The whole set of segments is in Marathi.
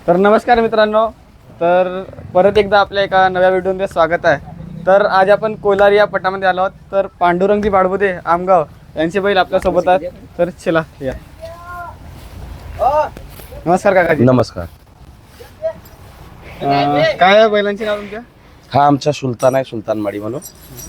तर नमस्कार मित्रांनो, तर परत एकदा आपल्या एका नव्या व्हिडिओमध्ये स्वागत आहे। तर आज आपण कोलारी या पटामध्ये आलो आहोत। तर पांडुरंगजी बाळबुदे आमगाव यांचे बैल आपल्या सोबत आहेत। तर चला या। नमस्कार काकाजी। नमस्कार। काय आहे बैलांची नाव तुमच्या? हा आमचा सुलतान आहे, सुलतानमाडी म्हणून,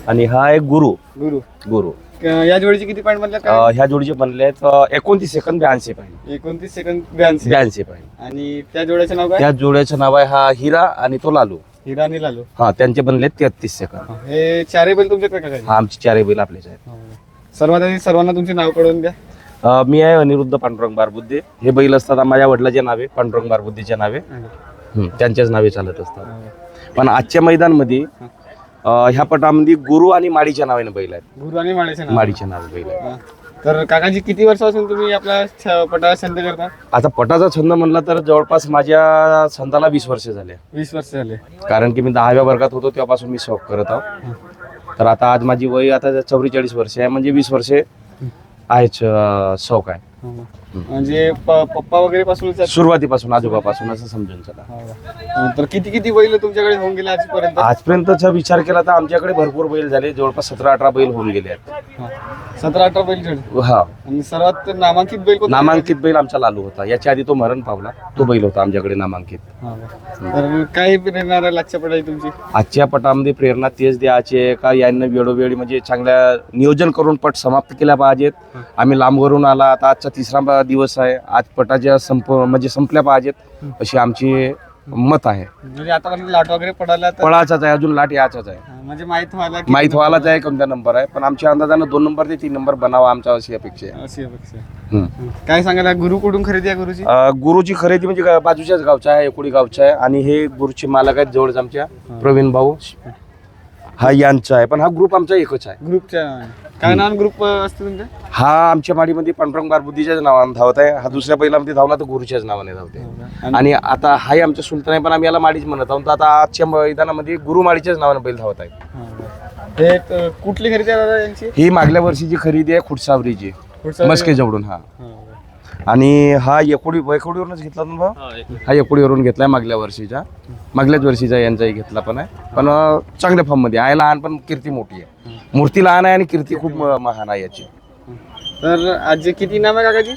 आणि हा एक गुरु गुरु। गुरु या जोडीचे किती पॉईंट बनले? ह्या जोडीचे बनले आहेत 29 सेकंद 82 पॉईंट 29 सेकंद 82 पॉईंट। आणि त्या जोड्याचे नाव काय? त्या जोड्याचं नाव आहे हा हिरा आणि तो लालू। हिरा आणि लालू। हा त्यांचे बनले 33 सेकंद। हे चारही बैल तुमच्याकडे काकाजी? हा आमचे चारही बैल आपलेच आहेत। सर्वात आधी सर्वांना तुमचे नाव कळवून द्या। मी आहे अनिरुद्ध पांडुरंग बारबुद्धे। हे बैल असतात माझ्या वडिलांचे नावे, पांडुरंग बारबुद्धेच्या नावे, त्यांच्याच नावे चालत असतात। पण आजच्या मैदानमध्ये ह्या पटामध्ये गुरु आणि माडीच्या नावाने बैल आहेत। गुरु आणि माडीच्या नावे बैल आहेत। तर काकाजी किती वर्षापासून तुम्ही आपल्या पटाला छंद करता? आता पटाचा छंद म्हणला तर जवळपास माझ्या छंदाला 20 वर्ष झाले। 20 वर्ष झाले। कारण की मी 10व्या वर्गात होतो तेव्हापासून मी शौक करत आहो। तर आता आज माझी वय आता 44 वर्ष आहे, म्हणजे 20 वर्षे आहेच शौक आहे। म्हणजे पप्पा वगैरे पासून सुरुवातीपासून आजोबापासून असं समजून चला। तर किती किती बैल तुमच्याकडे होऊन गेले आजपर्यंत? आजपर्यंतचा विचार केला तर आमच्याकडे भरपूर बैल झाले, जवळपास 17-18 बैल होऊन गेले आहेत। 17-18 बैल जोडी। हा आणि सर्वात नामांकित बैल कोणता? नामांकित बैल आमचा लालू होता। याच्या आधी तो मरण पावला, तो बैल होता आमच्याकडे नामांकित। तर काय प्रेरणा राहील आजच्या पटाची तुमची? आजच्या पटामध्ये प्रेरणा तेच द्यायची का यांना वेळोवेळी म्हणजे चांगल्या नियोजन करून पट समाप्त केल्या पाहिजेत। आम्ही लांबवरून आला, आता आजचा 3रा दिवस आहे, आज पटाच्या म्हणजे संपल्या पाहिजेत अशी आमची मत आहे। म्हणजे आतापर्यंत लाट वगैरे पडायला पळाचाच आहे, अजून लाट याचाच आहे, म्हणजे माहित व्हायलाच आहे कोणता नंबर आहे, पण आमच्या अंदाजानं 2 नंबर ते 3 नंबर बनावा आमच्या अशी अपेक्षा आहे। काय सांगायला? गुरु कुठून खरेदी आहे गुरुची? गुरुची खरेदी म्हणजे बाजूच्याच गावच्या आहे, एकोडी गावच्या आहे, आणि हे गुरुचे मालक आहेत जवळच आमच्या प्रवीण भाऊ हा यांचा आहे, पण हा ग्रुप आमचा एकच आहे। ग्रुपच्या काय नाव ग्रुप असते तुमच्या? हा आमच्या माडीमध्ये पांडुरंग बारबुद्धीच्याच नावाने धावत आहे, हा दुसऱ्या बैलामध्ये धावला तर गुरुच्याच नावाने धावते। आणि आता हाही आमच्या सुलतान आहे, पण आम्ही याला माडीच म्हणत आहोत। आता आजच्या मैदानामध्ये गुरु माडीच्याच नावाने बैल धावत आहे। हे कुठली खरेदी आहे दादा यांची? ही मागल्या वर्षीची खरेदी आहे, खुटसावरीची मस्के जवळून। हा आणि हा एकोडीवरूनच घेतला तुम्ही? हा एकोडीवरून घेतलाय मागल्याच वर्षीचा यांचाही घेतला पण आहे, पण चांगल्या फॉर्म मध्ये आहे। लहान पण कीर्ती मोठी आहे, मूर्ती लहान आहे आणि कीर्ती खूप महान आहे याची। तर आज किती नाम आहे काकाजी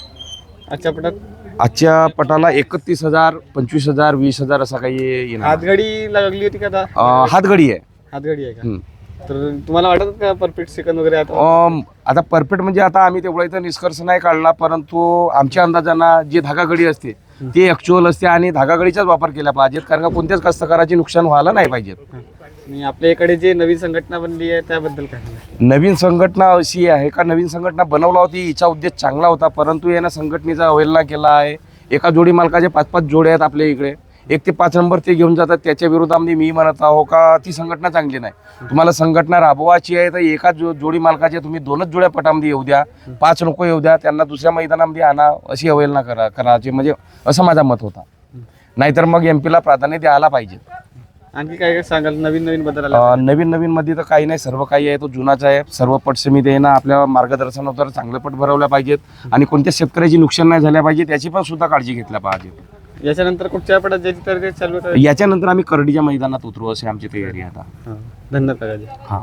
आजच्या पटात? आजच्या पटाला 31,000, 25,000, 20,000 असा काही येणार। हातगाडी लागली होती का? हातगाडी आहे। हातगाडी आहे का? तर तुम्हाला वाटत का परफेक्ट सेकंद वगैरे आता परफेक्ट म्हणजे आता आम्ही तेवढा इथं निष्कर्ष नाही काढला, परंतु आमच्या अंदाजानं जी धागागडी असते ती ऍक्च्युअल असते, आणि धागागडीचाच वापर केला पाहिजेत, कारण का कोणत्याच कष्टकराचे नुकसान व्हायला नाही पाहिजेत। आणि आपल्या इकडे जे नवीन संघटना बनली आहे त्याबद्दल काय? नवीन संघटना अशी आहे का, नवीन संघटना बनवला होती, हिचा उद्देश चांगला होता, परंतु यानं संघटनेचा अवहेलना केला आहे। एका जोडी मालकाचे 5-5 जोडे आहेत आपल्या इकडे, 1 ते 5 नंबर ते घेऊन जातात। त्याच्या विरोधामध्ये मी म्हणत आहो का ती संघटना चांगली नाही। तुम्हाला संघटना राबवायची आहे तर एका जोडी मालकाच्या तुम्ही 2च जोड्या पटामध्ये येऊ द्या, 5 नको येऊ द्या, त्यांना दुसऱ्या मैदानामध्ये आणा, अशी अवहेलना करायची, म्हणजे असं माझा मत होता। नाहीतर मग एमपीला प्राधान्य द्यायला पाहिजे। आणखी काय सांगाल? नवीन बदल? नवीन मध्ये तर काही नाही, सर्व काही आहे तो जुनाच आहे। सर्व पट समिती आहे ना, आपल्या मार्गदर्शनावर चांगले पट भरवल्या पाहिजेत, आणि कोणत्या शेतकऱ्याची नुकसान नाही झाल्या पाहिजे त्याची पण सुद्धा काळजी घेतल्या पाहिजे। याच्यानंतर कुठच्या पटात ज्याची तयारी चालू आहे? याच्यानंतर आम्ही करडीच्या मैदानात उतरू असे आमची तयारी आता। धन्यवाद. हा।